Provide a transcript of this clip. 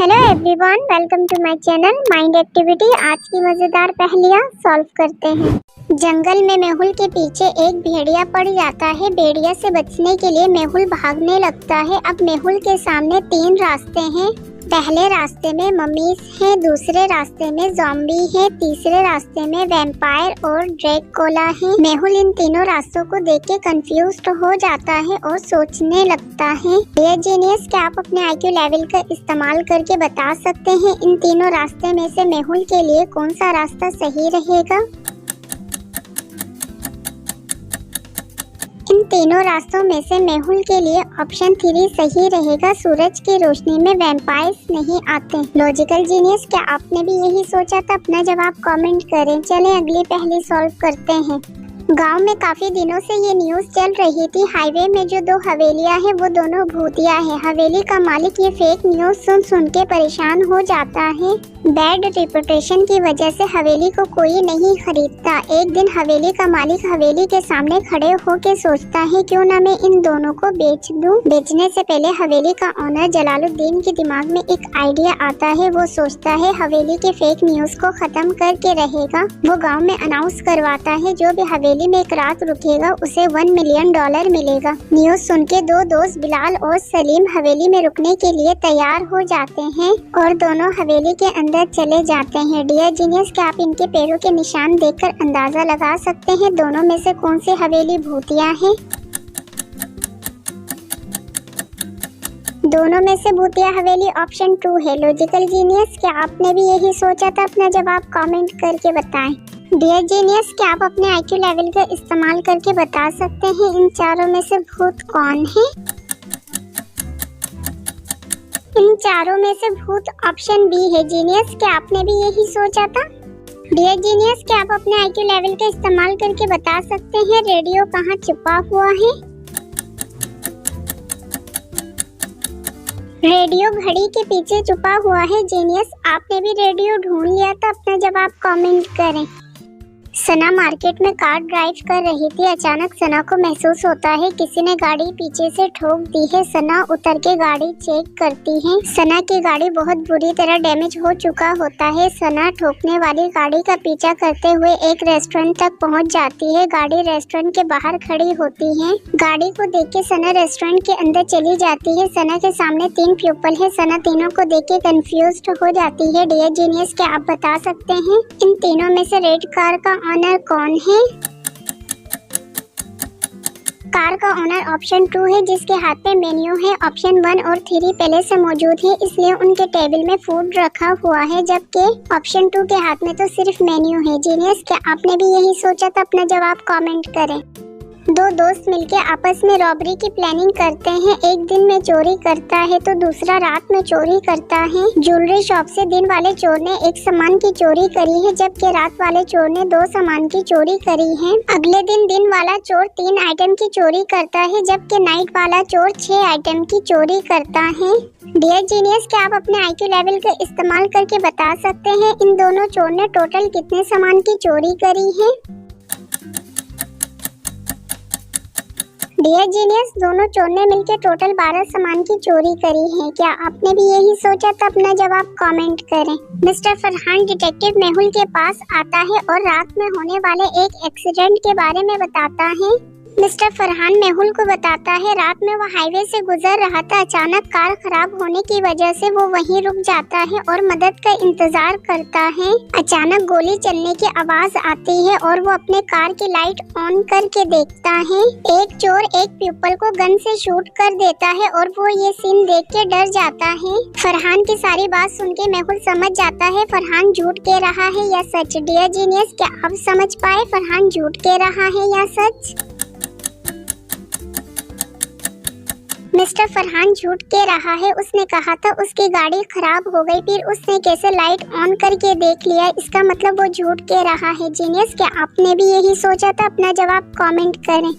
Hello everyone, welcome to my channel mind activity. आज की मजेदार पहेलियां सॉल्व करते हैं। जंगल में मेहुल के पीछे एक भेड़िया पड़ जाता है। भेड़िया से बचने के लिए मेहुल भागने लगता है। अब मेहुल के सामने 3 रास्ते हैं। पहले रास्ते में ममीज है, दूसरे रास्ते में ज़ॉम्बी है, तीसरे रास्ते में वैम्पायर और ड्रैकुला है। मेहुल इन तीनों रास्तों को देख के कंफ्यूज हो जाता है और सोचने लगता है। डियर जीनियस, क्या आप अपने IQ लेवल का इस्तेमाल करके बता सकते हैं इन तीनों रास्ते में से मेहुल के लिए कौन सा रास्ता सही रहेगा? इन तीनों रास्तों में से मेहुल के लिए ऑप्शन 3 सही रहेगा। सूरज की रोशनी में वैम्पायर्स नहीं आते। लॉजिकल जीनियस, क्या आपने भी यही सोचा था? अपना जवाब कमेंट करें। चलें अगली पहेली सॉल्व करते हैं। गांव में काफी दिनों से ये न्यूज चल रही थी, हाईवे में जो 2 हवेलियां हैं वो दोनों भूतिया है। हवेली का मालिक ये फेक न्यूज सुन के परेशान हो जाता है। बैड रिपुटेशन की वजह से हवेली को कोई नहीं खरीदता। एक दिन हवेली का मालिक हवेली के सामने खड़े होके सोचता है, क्यों ना मैं इन दोनों को बेच दूं। बेचने से पहले हवेली का ओनर जलालुद्दीन के दिमाग में एक आइडिया आता है। वो सोचता है हवेली के फेक न्यूज को खत्म करके रहेगा। वो गाँव में अनाउंस करवाता है, जो भी हवेली में एक रात रुकेगा उसे $1 मिलियन मिलेगा। न्यूज सुन के 2 दोस्त बिलाल और सलीम हवेली में रुकने के लिए तैयार हो जाते हैं और दोनों हवेली के अंदर चले जाते हैं। डियर जीनियस, क्या आप इनके पैरों के निशान देखकर अंदाजा लगा सकते हैं दोनों में से कौन सी हवेली भूतिया है? दोनों में से भूतिया हवेली ऑप्शन 2 है। लॉजिकल जीनियस, क्या आपने भी यही सोचा था? अपना जवाब कमेंट करके बताएं। डियर जीनियस, क्या आप अपने IQ लेवल का इस्तेमाल करके बता सकते हैं इन चारों में से भूत कौन है? इन चारों में से भूत ऑप्शन B है। जीनियस, क्या आपने भी यही सोचा था? डियर जीनियस, क्या आप अपने IQ लेवल का इस्तेमाल करके बता सकते हैं रेडियो कहाँ छुपा हुआ है? रेडियो घड़ी के पीछे छुपा हुआ है। जीनियस, आपने भी रेडियो ढूंढ लिया था? अपना जवाब कमेंट करें। सना मार्केट में कार ड्राइव कर रही थी। अचानक सना को महसूस होता है किसी ने गाड़ी पीछे से ठोक दी है। सना उतर के गाड़ी चेक करती है। सना की गाड़ी बहुत बुरी तरह डैमेज हो चुका होता है। सना ठोकने वाली गाड़ी का पीछा करते हुए एक रेस्टोरेंट तक पहुंच जाती है। गाड़ी रेस्टोरेंट के बाहर खड़ी होती है। गाड़ी को देख के सना रेस्टोरेंट के अंदर चली जाती है। सना के सामने 3 पीपल है। सना तीनों को देख के कंफ्यूज हो जाती है। डियर जीनियस, क्या आप बता सकते हैं इन तीनों में से रेड कार का ओनर कौन है? कार का ओनर ऑप्शन 2 है, जिसके हाथ पे मेन्यू है। ऑप्शन 1 और 3 पहले से मौजूद है, इसलिए उनके टेबल में फूड रखा हुआ है, जबकि ऑप्शन 2 के हाथ में तो सिर्फ मेन्यू है। जीनियस, क्या आपने भी यही सोचा था? अपना जवाब कमेंट करें। 2 दोस्त मिलके आपस में रॉबरी की प्लानिंग करते हैं। एक दिन में चोरी करता है तो दूसरा रात में चोरी करता है। ज्वेलरी शॉप से दिन वाले चोर ने एक सामान की चोरी करी है, जबकि रात वाले चोर ने 2 सामान की चोरी करी है। अगले दिन वाला चोर 3 आइटम की चोरी करता है, जबकि नाइट वाला चोर 6 आइटम की चोरी करता है। डियर जीनियस, क्या आप अपने IQ लेवल का इस्तेमाल करके बता सकते हैं इन दोनों चोर ने टोटल कितने सामान की चोरी करी है? डियर जीनियस, दोनों चोर ने मिलकर टोटल 12 सामान की चोरी करी है। क्या आपने भी यही सोचा था? अपना जवाब कमेंट करें। मिस्टर फरहान डिटेक्टिव मेहुल के पास आता है और रात में होने वाले एक एक्सीडेंट के बारे में बताता है। मिस्टर फरहान मेहुल को बताता है रात में वो हाईवे से गुजर रहा था। अचानक कार खराब होने की वजह से वो वहीं रुक जाता है और मदद का इंतजार करता है। अचानक गोली चलने की आवाज आती है और वो अपने कार की लाइट ऑन करके देखता है। एक चोर एक पीपल को गन से शूट कर देता है और वो ये सीन देख के डर जाता है। फरहान की सारी बात सुन के मेहुल समझ जाता है फरहान झूठ कह रहा है या सच। डियर जीनियस, क्या आप समझ पाए फरहान झूठ कह रहा है या सच? मिस्टर फरहान झूठ कह रहा है। उसने कहा था उसकी गाड़ी खराब हो गई, फिर उसने कैसे लाइट ऑन करके देख लिया, इसका मतलब वो झूठ कह रहा है। जीनियस, क्या आपने भी यही सोचा था? अपना जवाब कमेंट करें।